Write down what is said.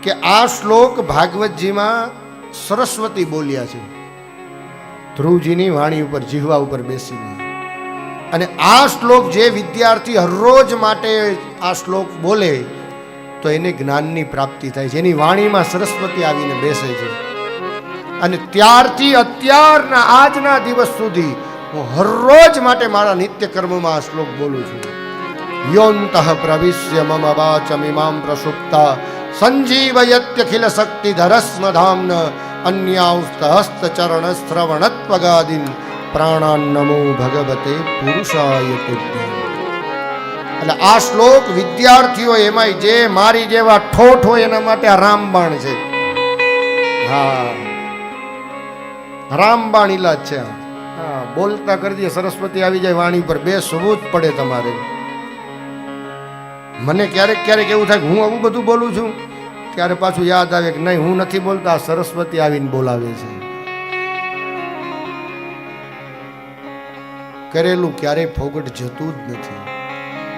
કે આ શ્લોક ભાગવતજીમાં સરસ્વતી બોલ્યા છે ધ્રુવજીની વાણી ઉપર, જીહવા ઉપર બેસીને. અને આ શ્લોક જે વિદ્યાર્થી હરરોજ માટે આ શ્લોક બોલે તો એને જ્ઞાનની પ્રાપ્તિ થાય છે. એની વાણીમાં સરસ્વતી આવીને બેસે છે. અને ત્યારથી અત્યારના આજના દિવસ સુધી હું હરરોજ માટે મારા નિત્ય કર્મમાં આ શ્લોક બોલું છું. યોંતઃ પ્રવિશ્ય મમ વાચમિમામ પ્રસુપ્તા સંજીવયત્યખિલ શક્તિધરસ્મ ધામ્ન અન્યાસ્તહસ્ત ચરણ શ્રવણત્વગાદિન પ્રાણાન નમો ભગવતે પુરુષાય તુભ્યં. એટલે આ શ્લોક વિદ્યાર્થીઓ એમાંય જે મારી જેવા ઠોઠ હોય એના માટે આ રામબાણ છે. હા, રામબાણ ઈલાજ છે. હા, બોલતા કરી દે સરસ્વતી આવી જાય વાણી પર, બેસવું જ પડે તમારે. મને ક્યારેક ક્યારેક એવું થાય કે હું આવું બધું બોલું છું, ત્યારે પાછું યાદ આવે કે નહીં, હું નથી બોલતા, સરસ્વતી આવીને બોલાવે છે. કરેલું ક્યારેય ફોગટ જતું જ નથી.